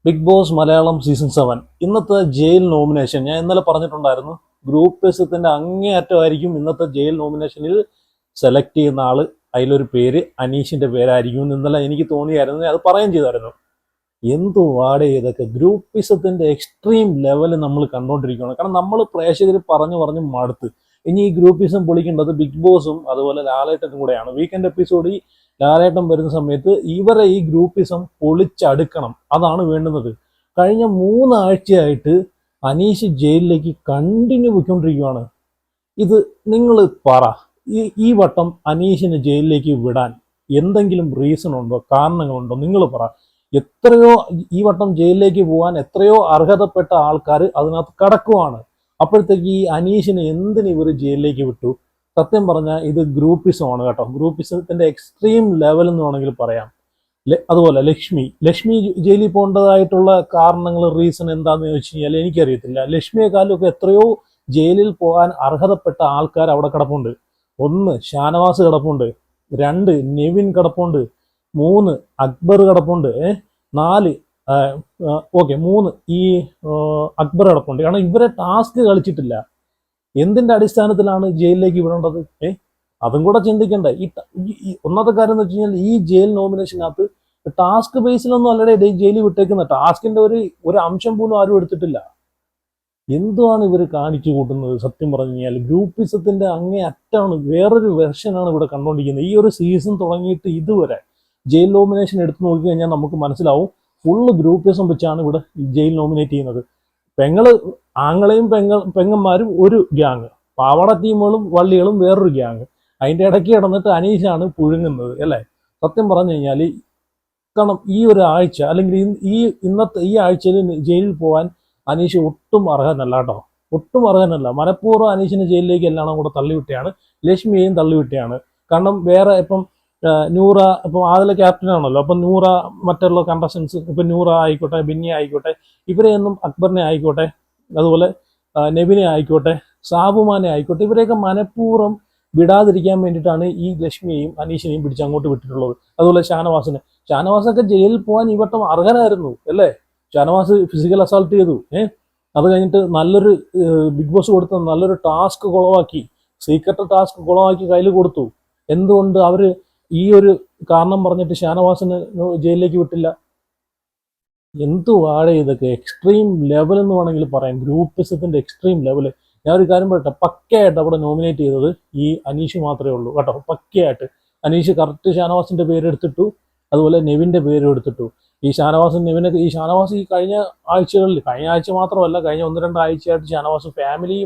Big boss Malayalam season 7 ഇന്നത്തെ jail nomination ഞാൻ ഇന്നലെ പറഞ്ഞിട്ടുണ്ടായിരുന്നു. ഗ്രൂപ്പ് എസത്തിന്റെ അങ്ങേയറ്റമായിരിക്കും ഇന്നത്തെ ജയിൽ നോമിനേഷനിൽ സെലക്ട് ചെയ്യുന്ന ആള്. അതിലൊരു പേര് അനീഷിന്റെ പേരായിരിക്കും എന്ന് ഇന്നലെ എനിക്ക് തോന്നിയായിരുന്നു. അത് പറയുകയും ചെയ്തായിരുന്നു. എന്തു വാടേ ഇതൊക്കെ ഗ്രൂപ്പിസത്തിന്റെ എക്സ്ട്രീം ലെവൽ നമ്മൾ കണ്ടുകൊണ്ടിരിക്കുകയാണ്. കാരണം നമ്മൾ പ്രേക്ഷകർ പറഞ്ഞു മടുത്ത്. ഇനി ഈ ഗ്രൂപ്പിസം പൊളിക്കേണ്ടത് ബിഗ് ബോസും അതുപോലെ ലാലേട്ടനും കൂടെയാണ്. വീക്കെൻഡ് എപ്പിസോഡിൽ ലാലേട്ടൻ വരുന്ന സമയത്ത് ഇവരെ ഈ ഗ്രൂപ്പിസം പൊളിച്ചടുക്കണം, അതാണ് വേണ്ടുന്നത്. കഴിഞ്ഞ 3 ആഴ്ചയായിട്ട് അനീഷ് ജയിലിലേക്ക് കണ്ടിന്യൂ പോയിക്കൊണ്ടിരിക്കുകയാണ്. ഇത് നിങ്ങൾ പറ, ഈ വട്ടം അനീഷിനെ ജയിലിലേക്ക് വിടാൻ എന്തെങ്കിലും റീസൺ ഉണ്ടോ, കാരണങ്ങളുണ്ടോ? നിങ്ങൾ പറ. എത്രയോ ഈ വട്ടം ജയിലിലേക്ക് പോകാൻ എത്രയോ അർഹതപ്പെട്ട ആൾക്കാർ അതിനകത്ത് കടക്കുവാണ്. അപ്പോഴത്തേക്ക് ഈ അനീഷിനെ എന്തിന് ഇവർ ജയിലിലേക്ക് വിട്ടു? സത്യം പറഞ്ഞാൽ ഇത് ഗ്രൂപ്പിസമാണ് കേട്ടോ. ഗ്രൂപ്പിസത്തിന്റെ എക്സ്ട്രീം ലെവൽ എന്ന് വേണമെങ്കിൽ പറയാം. അതുപോലെ ലക്ഷ്മി ജയിലിൽ പോകേണ്ടതായിട്ടുള്ള കാരണങ്ങൾ, റീസൺ എന്താണെന്ന് ചോദിച്ചു കഴിഞ്ഞാൽ എനിക്കറിയത്തില്ല. ലക്ഷ്മിയെക്കാളും ഒക്കെ എത്രയോ ജയിലിൽ പോകാൻ അർഹതപ്പെട്ട ആൾക്കാർ അവിടെ കിടപ്പുണ്ട്. 1 ഷാനവാസ് കിടപ്പുണ്ട്, 2 നെവിൻ കിടപ്പുണ്ട്, 3 അക്ബർ കിടപ്പുണ്ട്, 4 3 ഈ അക്ബർ കിടപ്പുണ്ട്. കാരണം ഇവരെ ടാസ്ക് കളിച്ചിട്ടില്ല. എന്തിന്റെ അടിസ്ഥാനത്തിലാണ് ജയിലിലേക്ക് വിടേണ്ടത്? അതും കൂടെ ചിന്തിക്കണ്ടേ? ഈ ഒന്നാമത്തെ കാര്യം എന്ന് വെച്ച് കഴിഞ്ഞാൽ ഈ ജയിൽ നോമിനേഷനകത്ത് ടാസ്ക് ബേസിലൊന്നും അല്ലടെ ജയിലിൽ വിട്ടേക്കുന്ന. ടാസ്കിന്റെ ഒരു അംശം പോലും ആരും എടുത്തിട്ടില്ല. എന്തുവാണ് ഇവർ കാണിച്ചു കൂട്ടുന്നത്? സത്യം പറഞ്ഞു കഴിഞ്ഞാൽ ഗ്രൂപ്പിസത്തിന്റെ അങ്ങേ അറ്റാണ്. വേറൊരു വെർഷനാണ് ഇവിടെ കണ്ടുകൊണ്ടിരിക്കുന്നത്. ഈ ഒരു സീസൺ തുടങ്ങിയിട്ട് ഇതുവരെ ജയിൽ നോമിനേഷൻ എടുത്തു നോക്കി കഴിഞ്ഞാൽ നമുക്ക് മനസ്സിലാവും, ഫുള്ള് ഗ്രൂപ്പിസം വെച്ചാണ് ഇവിടെ ജയിൽ നോമിനേറ്റ് ചെയ്യുന്നത്. ആങ്ങളെയും പെങ്ങന്മാരും ഒരു ഗ്യാങ്, പാവട ടീമുകളും വള്ളികളും വേറൊരു ഗ്യാങ്, അതിൻ്റെ ഇടയ്ക്ക് കിടന്നിട്ട് അനീഷാണ് പുഴുങ്ങുന്നത് അല്ലേ? സത്യം പറഞ്ഞു കഴിഞ്ഞാൽ കാരണം ഈ ഒരു ആഴ്ച അല്ലെങ്കിൽ ഈ ആഴ്ചയിൽ ജയിലിൽ പോകാൻ അനീഷ് ഒട്ടും അർഹനല്ല കേട്ടോ. ഒട്ടും അർഹനല്ല. മനഃപൂർവ്വം അനീഷിനെ ജയിലിലേക്ക് എല്ലാം കൂടെ തള്ളിവിട്ടെയാണ്. ലക്ഷ്മിയെയും തള്ളിവിട്ടെയാണ്. കാരണം വേറെ ഇപ്പം നൂറ ഇപ്പം ആദിലെ ക്യാപ്റ്റൻ ആണല്ലോ. അപ്പം നൂറ, മറ്റുള്ള കണ്ടസ്റ്റൻസ്, ഇപ്പം നൂറ ആയിക്കോട്ടെ, ബിന്നി ആയിക്കോട്ടെ, ഇവരെയൊന്നും, അക്ബറിനെ ആയിക്കോട്ടെ, അതുപോലെ നെവിനെ ആയിക്കോട്ടെ, സാബുമാനെ ആയിക്കോട്ടെ, ഇവരെയൊക്കെ മനഃപൂർവ്വം വിടാതിരിക്കാൻ വേണ്ടിയിട്ടാണ് ഈ ലക്ഷ്മിയെയും അനീഷിനെയും പിടിച്ച് അങ്ങോട്ട് വിട്ടിട്ടുള്ളത്. അതുപോലെ ഷാനവാസൊക്കെ ജയിലിൽ പോകാൻ ഈ വട്ടം അർഹനായിരുന്നു അല്ലേ? ഷാനവാസ് ഫിസിക്കൽ അസാൾട്ട് ചെയ്തു. അത് കഴിഞ്ഞിട്ട് നല്ലൊരു ബിഗ് ബോസ് കൊടുത്ത നല്ലൊരു ടാസ്ക് കുളവാക്കി, സീക്രട്ട് ടാസ്ക് കുളവാക്കി കയ്യിൽ കൊടുത്തു. എന്തുകൊണ്ട് അവര് ഈ ഒരു കാരണം പറഞ്ഞിട്ട് ഷാനവാസിനെ ജയിലിലേക്ക് വിട്ടില്ല? എന്തുവാടെ ഇതൊക്കെ? എക്സ്ട്രീം ലെവൽ എന്ന് വേണമെങ്കിൽ പറയാം. ഗ്രൂപ്പിസത്തിന്റെ എക്സ്ട്രീം ലെവല്. ഞാൻ ഒരു കാര്യം പറയട്ടെ, പക്കയായിട്ട് അവിടെ നോമിനേറ്റ് ചെയ്തത് ഈ അനീഷ് മാത്രമേ ഉള്ളൂ കേട്ടോ. പക്കയായിട്ട് അനീഷ് കറക്റ്റ് ഷാനവാസിന്റെ പേരെടുത്തിട്ടു, അതുപോലെ നെവിന്റെ പേരും എടുത്തിട്ടു. ഈ ഷാനവാസ് ഈ കഴിഞ്ഞ ആഴ്ച മാത്രമല്ല, കഴിഞ്ഞ 1-2 ആഴ്ചയായിട്ട് ഷാനവാസ് ഫാമിലി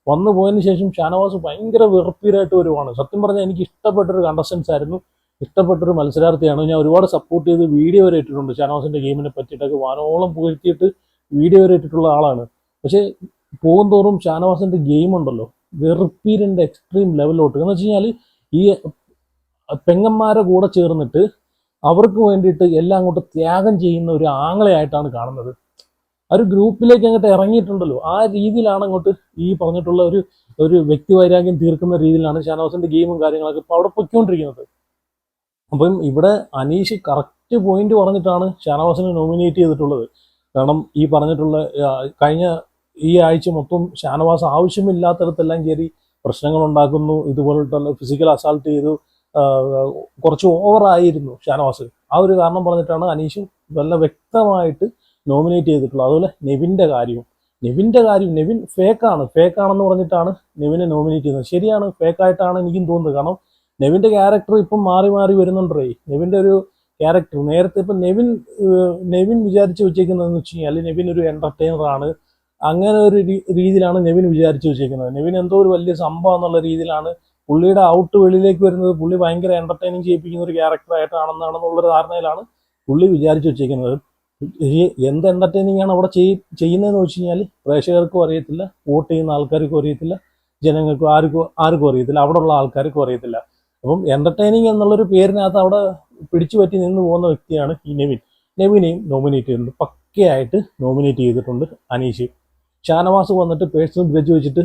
വന്നു പോയതിനു ശേഷം ഷാനവാസ് ഭയങ്കര വെറുപ്പീരായിട്ട് വരുവാണ്. സത്യം പറഞ്ഞാൽ എനിക്ക് ഇഷ്ടപ്പെട്ടൊരു കണ്ടസ്റ്റൻസ് ആയിരുന്നു, ഇഷ്ടപ്പെട്ടൊരു മത്സരാർത്ഥിയാണ്. ഞാൻ ഒരുപാട് സപ്പോർട്ട് ചെയ്ത് വീഡിയോ വരെ ഇട്ടിട്ടുണ്ട്. ഷാനവാസിന്റെ ഗെയിമിനെ പറ്റിയിട്ടൊക്കെ വാനോളം പുകഴ്ത്തിയിട്ട് വീഡിയോ വരെ ഇട്ടിട്ടുള്ള ആളാണ്. പക്ഷെ പോകുന്തോറും ഷാനവാസിന്റെ ഗെയിം ഉണ്ടല്ലോ, വെറുപ്പീരിന്റെ എക്സ്ട്രീം ലെവലിലോട്ട്. എന്ന് വെച്ച് കഴിഞ്ഞാൽ ഈ പെങ്ങന്മാരെ കൂടെ ചേർന്നിട്ട് അവർക്ക് വേണ്ടിയിട്ട് എല്ലാം അങ്ങോട്ട് ത്യാഗം ചെയ്യുന്ന ഒരു ആങ്ങളെയായിട്ടാണ് കാണുന്നത്. ആ ഒരു ഗ്രൂപ്പിലേക്ക് അങ്ങോട്ട് ഇറങ്ങിയിട്ടുണ്ടല്ലോ, ആ രീതിയിലാണ് അങ്ങോട്ട് ഈ പറഞ്ഞിട്ടുള്ള ഒരു വ്യക്തിവൈരാഗ്യം തീർക്കുന്ന രീതിയിലാണ് ഷാനവാസിന്റെ ഗെയിമും കാര്യങ്ങളൊക്കെ ഇപ്പോൾ അവിടെ പൊയ്ക്കൊണ്ടിരിക്കുന്നത്. അപ്പം ഇവിടെ അനീഷ് കറക്റ്റ് പോയിന്റ് പറഞ്ഞിട്ടാണ് ഷാനവാസിനെ നോമിനേറ്റ് ചെയ്തിട്ടുള്ളത്. കാരണം ഈ പറഞ്ഞിട്ടുള്ള കഴിഞ്ഞ ഈ ആഴ്ച മൊത്തം ഷാനവാസ് ആവശ്യമില്ലാത്തടത്തെല്ലാം കയറി പ്രശ്നങ്ങൾ ഉണ്ടാക്കുന്നു, ഇതുപോലുള്ള ഫിസിക്കൽ അസാൾട്ട് ചെയ്തു, കുറച്ച് ഓവറായിരുന്നു ഷാനവാസ്. ആ ഒരു കാരണം പറഞ്ഞിട്ടാണ് അനീഷ് നല്ല വ്യക്തമായിട്ട് നോമിനേറ്റ് ചെയ്തിട്ടുള്ളത്. അതുപോലെ നെവിൻ ഫേക്കാണെന്ന് പറഞ്ഞിട്ടാണ് നെവിനെ നോമിനേറ്റ് ചെയ്യുന്നത്. ശരിയാണ്, ഫേക്കായിട്ടാണ് എനിക്കും തോന്നുന്നത്. കാരണം നെവിന്റെ ക്യാരക്ടർ ഇപ്പം മാറി വരുന്നുണ്ടേ. നെവിന്റെ ഒരു ക്യാരക്ടർ നേരത്തെ ഇപ്പം നെവിൻ വിചാരിച്ചു വെച്ചേക്കുന്നതെന്ന് വെച്ച് കഴിഞ്ഞാൽ നെവിൻ ഒരു എന്റർടൈനർ ആണ്. അങ്ങനെ ഒരു രീതിയിലാണ് നെവിൻ വിചാരിച്ചു വെച്ചേക്കുന്നത്. നെവിൻ എന്തോ ഒരു വലിയ സംഭവം എന്നുള്ള രീതിയിലാണ് പുള്ളിയുടെ ഔട്ട് വെളിയിലേക്ക് വരുന്നത്. പുള്ളി ഭയങ്കര എന്റർടൈനിങ് ചെയ്യിപ്പിക്കുന്ന ഒരു ക്യാരക്ടറായിട്ടാണെന്നുള്ളൊരു ധാരണയിലാണ് പുള്ളി വിചാരിച്ചു വെച്ചേക്കുന്നത്. എന്ത് എന്റർടൈനിങ് ആണ് അവിടെ ചെയ്യുന്നതെന്ന് വെച്ച് കഴിഞ്ഞാൽ പ്രേക്ഷകർക്കും അറിയത്തില്ല, വോട്ട് ചെയ്യുന്ന ആൾക്കാർക്കും അറിയത്തില്ല, ജനങ്ങൾക്കും ആർക്കും അറിയത്തില്ല, അവിടെ ഉള്ള ആൾക്കാർക്കും അറിയത്തില്ല. അപ്പം എന്റർടൈനിങ് എന്നുള്ളൊരു പേരിനകത്ത് അവിടെ പിടിച്ചു പറ്റി നിന്ന് പോകുന്ന വ്യക്തിയാണ് ഈ നെവിനെയും നോമിനേറ്റ് ചെയ്തിട്ടുണ്ട്. പക്കയായിട്ട് നോമിനേറ്റ് ചെയ്തിട്ടുണ്ട് അനീഷ്. ഷാനവാസ് വന്നിട്ട് പേഴ്സണൽ ഗ്രഡ്ജ് വെച്ചിട്ട്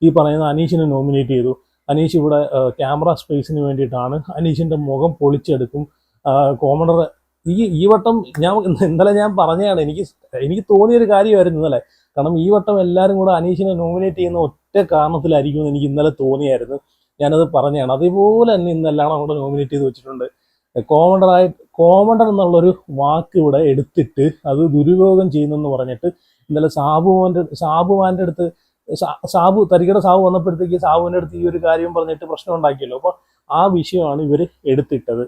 ഈ പറയുന്ന അനീഷിനെ നോമിനേറ്റ് ചെയ്തു. അനീഷ് ഇവിടെ ക്യാമറ സ്പേസിന് വേണ്ടിയിട്ടാണ്. അനീഷിന്റെ മുഖം പൊളിച്ചെടുക്കും, കോമണർ ഈ വട്ടം ഇന്നലെ ഞാൻ പറഞ്ഞതാണ്, എനിക്ക് തോന്നിയൊരു കാര്യമായിരുന്നു ഇന്നലെ. കാരണം ഈ വട്ടം എല്ലാവരും കൂടെ അനീഷിനെ നോമിനേറ്റ് ചെയ്യുന്ന ഒറ്റ കാരണത്തിലായിരിക്കും എന്ന് എനിക്ക് ഇന്നലെ തോന്നിയായിരുന്നു. ഞാനത് പറഞ്ഞതാണ്. അതേപോലെ തന്നെ ഇന്നെല്ലാം കൂടെ നോമിനേറ്റ് ചെയ്ത് വെച്ചിട്ടുണ്ട്. കോമണ്ടർ എന്നുള്ളൊരു വാക്ക് ഇവിടെ എടുത്തിട്ട് അത് ദുരുപയോഗം ചെയ്യുന്നെന്ന് പറഞ്ഞിട്ട് ഇന്നലെ സാബുമാൻ്റെ അടുത്ത് തരികട സാബു വന്നപ്പോഴത്തേക്ക് സാബുവിൻ്റെ അടുത്ത് ഈ ഒരു കാര്യം പറഞ്ഞിട്ട് പ്രശ്നം ഉണ്ടാക്കിയല്ലോ. അപ്പോൾ ആ വിഷയമാണ് ഇവർ എടുത്തിട്ടത്.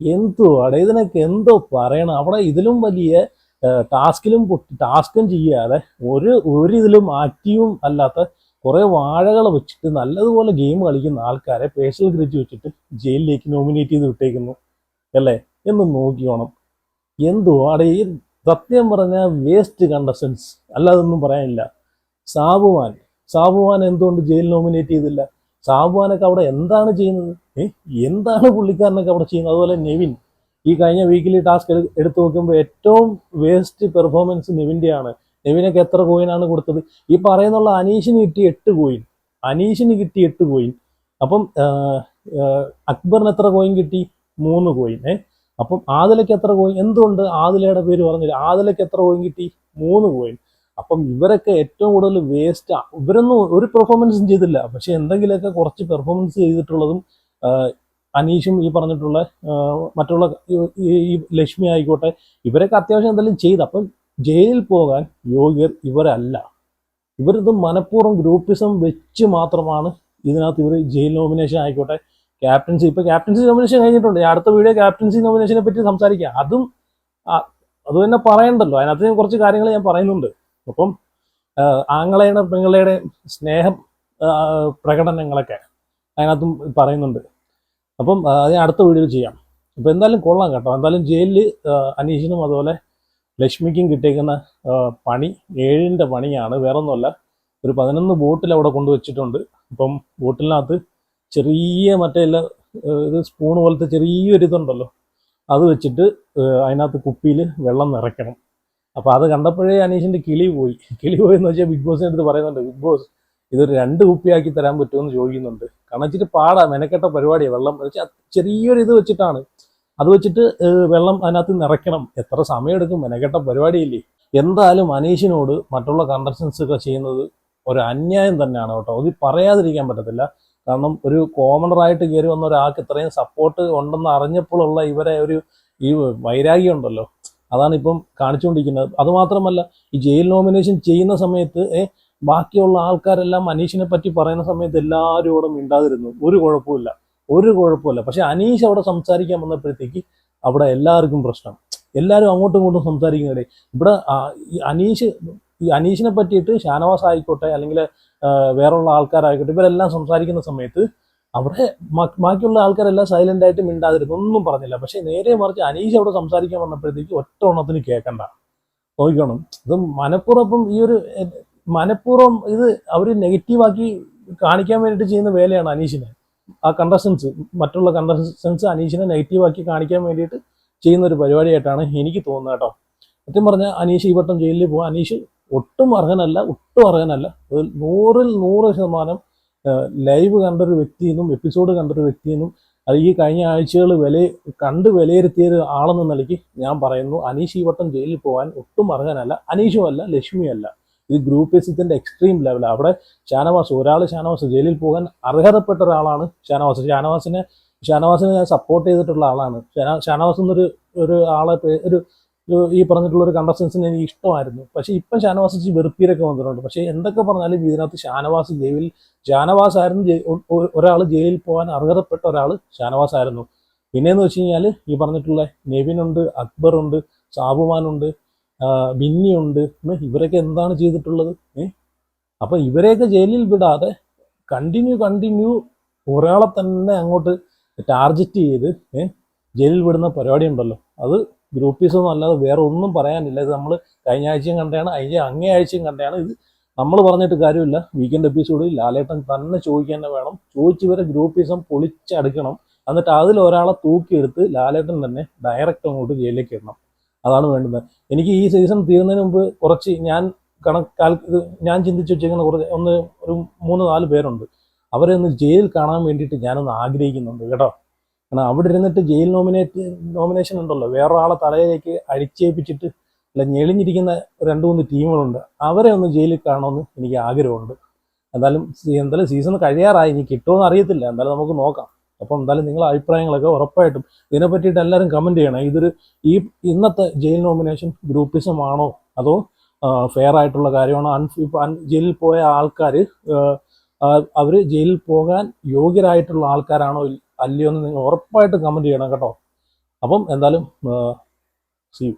എന്തുവാടെ ഇതിനൊക്കെ എന്തോ പറയണം. അവിടെ ഇതിലും വലിയ ടാസ്കും ചെയ്യാതെ ഒരു ഇതിലും ആക്റ്റീവും അല്ലാത്ത കുറെ വാഴകൾ വെച്ചിട്ട് നല്ലതുപോലെ ഗെയിം കളിക്കുന്ന ആൾക്കാരെ പേഴ്സണൽ ഗ്രിഡ്ജ് വെച്ചിട്ട് ജയിലിലേക്ക് നോമിനേറ്റ് ചെയ്ത് വിട്ടേക്കുന്നു അല്ലേ എന്ന് നോക്കിയോണം. എന്തുവാടെ ഈ സത്യം പറഞ്ഞ വേസ്റ്റ് കണ്ടസ്റ്റൻസ്, അല്ലാതൊന്നും പറയാനില്ല. സാബുമാൻ എന്തുകൊണ്ട് ജയിൽ നോമിനേറ്റ് ചെയ്തില്ല? സാബുമാനൊക്കെ അവിടെ എന്താണ് ചെയ്യുന്നത്? എന്താണ് പുള്ളിക്കാരനൊക്കെ അവിടെ ചെയ്യുന്നത്? അതുപോലെ നെവിൻ ഈ കഴിഞ്ഞ വീക്കിലി ടാസ്ക് എടുത്തു നോക്കുമ്പോൾ ഏറ്റവും വേസ്റ്റ് പെർഫോമൻസ് നെവിൻ്റെയാണ്. നെവിനൊക്കെ എത്ര കോയിനാണ് കൊടുത്തത്? ഈ പറയുന്നുള്ള അനീഷിന് കിട്ടി 8 കോയിൻ. അപ്പം അക്ബറിന് എത്ര കോയിൻ കിട്ടി? 3 കോയിൻ. അപ്പം ആദിലയ്ക്ക് എത്ര കോയിൻ? എന്തുകൊണ്ട് ആദിലയുടെ പേര് പറഞ്ഞില്ല? ആദിലയ്ക്ക് എത്ര കോയിൻ കിട്ടി? 3 കോയിൻ. അപ്പം ഇവരൊക്കെ ഏറ്റവും കൂടുതൽ വേസ്റ്റാ. ഇവരൊന്നും ഒരു പെർഫോമൻസും ചെയ്തില്ല. പക്ഷെ എന്തെങ്കിലുമൊക്കെ കുറച്ച് പെർഫോമൻസ് ചെയ്തിട്ടുള്ളതും അനീഷും ഈ പറഞ്ഞിട്ടുള്ള മറ്റുള്ള ഈ ലക്ഷ്മി ആയിക്കോട്ടെ, ഇവരൊക്കെ അത്യാവശ്യം എന്തെങ്കിലും ചെയ്ത്. അപ്പം ജയിലിൽ പോകാൻ യോഗ്യർ ഇവരല്ല. ഇവരിത് മനഃപൂർവ്വം ഗ്രൂപ്പിസം വെച്ച് മാത്രമാണ് ഇതിനകത്ത് ഇവർ ജയിൽ നോമിനേഷൻ ആയിക്കോട്ടെ, ക്യാപ്റ്റൻസി നോമിനേഷൻ കഴിഞ്ഞിട്ടുണ്ട്. അടുത്ത വീഡിയോ ക്യാപ്റ്റൻസി നോമിനേഷനെ പറ്റി സംസാരിക്കാം. അത് തന്നെ പറയണ്ടല്ലോ, അതിനകത്ത് കുറച്ച് കാര്യങ്ങൾ ഞാൻ പറയുന്നുണ്ട്. അപ്പം ആങ്ങളയുടെ പെങ്ങളുടെ സ്നേഹം പ്രകടനങ്ങളൊക്കെ അതിനകത്തും പറയുന്നുണ്ട്. അപ്പം അത് അടുത്ത വീഡിയോ ചെയ്യാം. അപ്പം എന്തായാലും കൊള്ളാം കേട്ടോ. എന്തായാലും ജയിലിൽ അനീഷിനും അതുപോലെ ലക്ഷ്മിക്കും കിട്ടിയേക്കുന്ന പണി 7ന്റെ പണിയാണ്, വേറൊന്നുമല്ല. ഒരു 11 ബോട്ടിൽ അവിടെ കൊണ്ടുവച്ചിട്ടുണ്ട്. അപ്പം ബോട്ടിലിനകത്ത് ചെറിയ മറ്റേ ഇത് സ്പൂൺ പോലത്തെ ചെറിയൊരിതുണ്ടല്ലോ, അത് വെച്ചിട്ട് അതിനകത്ത് കുപ്പിയിൽ വെള്ളം നിറയ്ക്കണം. അപ്പോൾ അത് കണ്ടപ്പോഴേ അനീഷിൻ്റെ കിളി പോയെന്ന് വെച്ചാൽ ബിഗ് ബോസിൻ്റെ അടുത്ത് പറയുന്നുണ്ട്, ബിഗ് ബോസ് ഇതൊരു 2 കുപ്പിയാക്കി തരാൻ പറ്റുമെന്ന് ചോദിക്കുന്നുണ്ട്. കാരണം വെച്ചിട്ട് മെനക്കെട്ട പരിപാടിയാണ്. വെള്ളം വെച്ചാൽ ചെറിയൊരു ഇത് വെച്ചിട്ടാണ്, അത് വെച്ചിട്ട് വെള്ളം അതിനകത്ത് നിറയ്ക്കണം. എത്ര സമയം എടുക്കും? മെനക്കെട്ട പരിപാടിയില്ലേ. എന്തായാലും അനീഷിനോട് മറ്റുള്ള കണ്ടസ്റ്റൻസ് ഒക്കെ ചെയ്യുന്നത് ഒരു അന്യായം തന്നെയാണ് കേട്ടോ. അത് പറയാതിരിക്കാൻ പറ്റത്തില്ല. കാരണം ഒരു കോമണറായിട്ട് കയറി വന്ന ഒരാൾക്ക് ഇത്രയും സപ്പോർട്ട് ഉണ്ടെന്ന് അറിഞ്ഞപ്പോഴുള്ള ഇവരെ ഈ വൈരാഗ്യം ഉണ്ടല്ലോ, അതാണ് ഇപ്പം കാണിച്ചുകൊണ്ടിരിക്കുന്നത്. അതുമാത്രമല്ല, ഈ ജയിൽ നോമിനേഷൻ ചെയ്യുന്ന സമയത്ത് ബാക്കിയുള്ള ആൾക്കാരെല്ലാം അനീഷിനെ പറ്റി പറയുന്ന സമയത്ത് എല്ലാവരും ഇവിടെ മിണ്ടാതിരുന്നു. ഒരു കുഴപ്പമില്ല. പക്ഷെ അനീഷ് അവിടെ സംസാരിക്കാൻ വന്നപ്പോഴത്തേക്ക് അവിടെ എല്ലാവർക്കും പ്രശ്നം. എല്ലാവരും അങ്ങോട്ടും ഇങ്ങോട്ടും സംസാരിക്കുന്നിടെ ഇവിടെ ഈ അനീഷിനെ പറ്റിയിട്ട് ഷാനവാസ് ആയിക്കോട്ടെ അല്ലെങ്കിൽ വേറെയുള്ള ആൾക്കാരായിക്കോട്ടെ, ഇവരെല്ലാം സംസാരിക്കുന്ന സമയത്ത് അവിടെ ബാക്കിയുള്ള ആൾക്കാരെല്ലാം സൈലന്റ് ആയിട്ട് മിണ്ടാതിരുന്നു, ഒന്നും പറഞ്ഞില്ല. പക്ഷെ നേരെ മറിച്ച് അനീഷ് അവിടെ സംസാരിക്കാൻ വന്നപ്പോഴത്തേക്ക് ഒറ്റ എണ്ണത്തിന് കേൾക്കണ്ട. നോക്കണം, ഇത് മനഃപൂർവ്വം ഇത് അവർ നെഗറ്റീവാക്കി കാണിക്കാൻ വേണ്ടിയിട്ട് ചെയ്യുന്ന വേലയാണ് അനീഷിനെ. മറ്റുള്ള കണ്ടസ്റ്റൻസ് അനീഷിനെ നെഗറ്റീവാക്കി കാണിക്കാൻ വേണ്ടിയിട്ട് ചെയ്യുന്ന ഒരു പരിപാടിയായിട്ടാണ് എനിക്ക് തോന്നുന്നത് കേട്ടോ. സത്യം പറഞ്ഞാൽ അനീഷ് ഈ വട്ടം ജയിലിൽ പോകാൻ അനീഷ് ഒട്ടും അർഹനല്ല. അത് 100% ലൈവ് കണ്ടൊരു വ്യക്തിയെന്നും എപ്പിസോഡ് കണ്ടൊരു വ്യക്തിയെന്നും അത് ഈ കഴിഞ്ഞ ആഴ്ചകൾ വിലയിരുത്തിയ ആളെന്ന നിലയ്ക്ക് ഞാൻ പറയുന്നു, അനീഷ് ഈ വട്ടം ജയിലിൽ പോകാൻ ഒട്ടും അർഹനല്ല. അനീഷും അല്ല, ലക്ഷ്മിയും അല്ല. ഇത് ഗ്രൂപ്പിസത്തിന്റെ എക്സ്ട്രീം ലെവൽ. അവിടെ ഷാനവാസ് ജയിലിൽ പോകാൻ അർഹതപ്പെട്ട ഒരാളാണ് ഷാനവാസിനെ ഞാൻ സപ്പോർട്ട് ചെയ്തിട്ടുള്ള ആളാണ്. ഷാനവാസ് എന്നൊരു ആളെ ഈ പറഞ്ഞിട്ടുള്ള ഒരു കണ്ടസ്റ്റൻസിന് എനിക്ക് ഇഷ്ടമായിരുന്നു. പക്ഷെ ഇപ്പം ഷാനവാസ് വെറുപ്പീരൊക്കെ വന്നിട്ടുണ്ട്. പക്ഷെ എന്തൊക്കെ പറഞ്ഞാലും ഇതിനകത്ത് ഷാനവാസ് ആയിരുന്നു ഒരാൾ ജയിലിൽ പോകാൻ അർഹതപ്പെട്ട ഒരാൾ ഷാനവാസ് ആയിരുന്നു. പിന്നെയെന്ന് വെച്ച് കഴിഞ്ഞാൽ ഈ പറഞ്ഞിട്ടുള്ള നെവിനുണ്ട്, അക്ബറുണ്ട്, സാബുമാനുണ്ട്, ബിന്നിയുണ്ട്. ഇവരൊക്കെ എന്താണ് ചെയ്തിട്ടുള്ളത്? അപ്പൊ ഇവരെയൊക്കെ ജയിലിൽ വിടാതെ കണ്ടിന്യൂ ഒരാളെ തന്നെ അങ്ങോട്ട് ടാർഗറ്റ് ചെയ്ത് ജയിലിൽ വിടുന്ന പരിപാടി ഉണ്ടല്ലോ, അത് ഗ്രൂപ്പീസൊന്നും അല്ലാതെ വേറെ ഒന്നും പറയാനില്ല. ഇത് നമ്മൾ കഴിഞ്ഞ ആഴ്ചയും കണ്ടതാണ്, അങ്ങേ ആഴ്ചയും കണ്ടതാണ്. ഇത് നമ്മൾ പറഞ്ഞിട്ട് കാര്യമില്ല. വീക്കെൻഡ് എപ്പിസോഡിൽ ലാലേട്ടൻ തന്നെ ചോദിക്കാൻ തന്നെ വേണം. ചോദിച്ചിവരെ ഗ്രൂപ്പീസം പൊളിച്ചടുക്കണം. എന്നിട്ട് അതിൽ ഒരാളെ തൂക്കിയെടുത്ത് ലാലേട്ടൻ തന്നെ ഡയറക്റ്റ് അങ്ങോട്ട് ജയിലിലേക്ക് ഇടണം. അതാണ് വേണ്ടുന്നത്. എനിക്ക് ഈ സീസൺ തീരുന്നതിന് മുമ്പ് കുറച്ച് ഞാൻ ചിന്തിച്ച് വെച്ചേക്കുന്ന ഒരു 3-4 പേരുണ്ട്. അവരെ ഒന്ന് ജയിലിൽ കാണാൻ വേണ്ടിയിട്ട് ഞാനൊന്ന് ആഗ്രഹിക്കുന്നുണ്ട് കേട്ടോ. കാരണം അവിടെ ഇരുന്നിട്ട് ജയിൽ നോമിനേഷൻ ഉണ്ടല്ലോ, വേറൊരാളെ തലയിലേക്ക് അടിച്ചേൽപ്പിച്ചിട്ട് അല്ല ഞെളിഞ്ഞിരിക്കുന്ന 2-3 ടീമുകളുണ്ട്. അവരെ ഒന്ന് ജയിലിൽ കാണണമെന്ന് എനിക്ക് ആഗ്രഹമുണ്ട്. എന്തായാലും സീസൺ കഴിയാറായി, ഇനി കിട്ടുമെന്ന് അറിയത്തില്ല, എന്തായാലും നമുക്ക് നോക്കാം. അപ്പം എന്തായാലും നിങ്ങളുടെ അഭിപ്രായങ്ങളൊക്കെ ഉറപ്പായിട്ടും ഇതിനെ പറ്റിയിട്ട് എല്ലാവരും കമൻറ്റ് ചെയ്യണം. ഈ ഇന്നത്തെ ജയിൽ നോമിനേഷൻ ഗ്രൂപ്പിസം ആണോ അതോ ഫെയർ ആയിട്ടുള്ള കാര്യമാണോ? ജയിലിൽ പോയ ആൾക്കാർ അവർ ജയിലിൽ പോകാൻ യോഗ്യരായിട്ടുള്ള ആൾക്കാരാണോ അല്ലയോ എന്ന് നിങ്ങൾ ഉറപ്പായിട്ടും കമൻറ്റ് ചെയ്യണം കേട്ടോ. അപ്പം എന്തായാലും see you.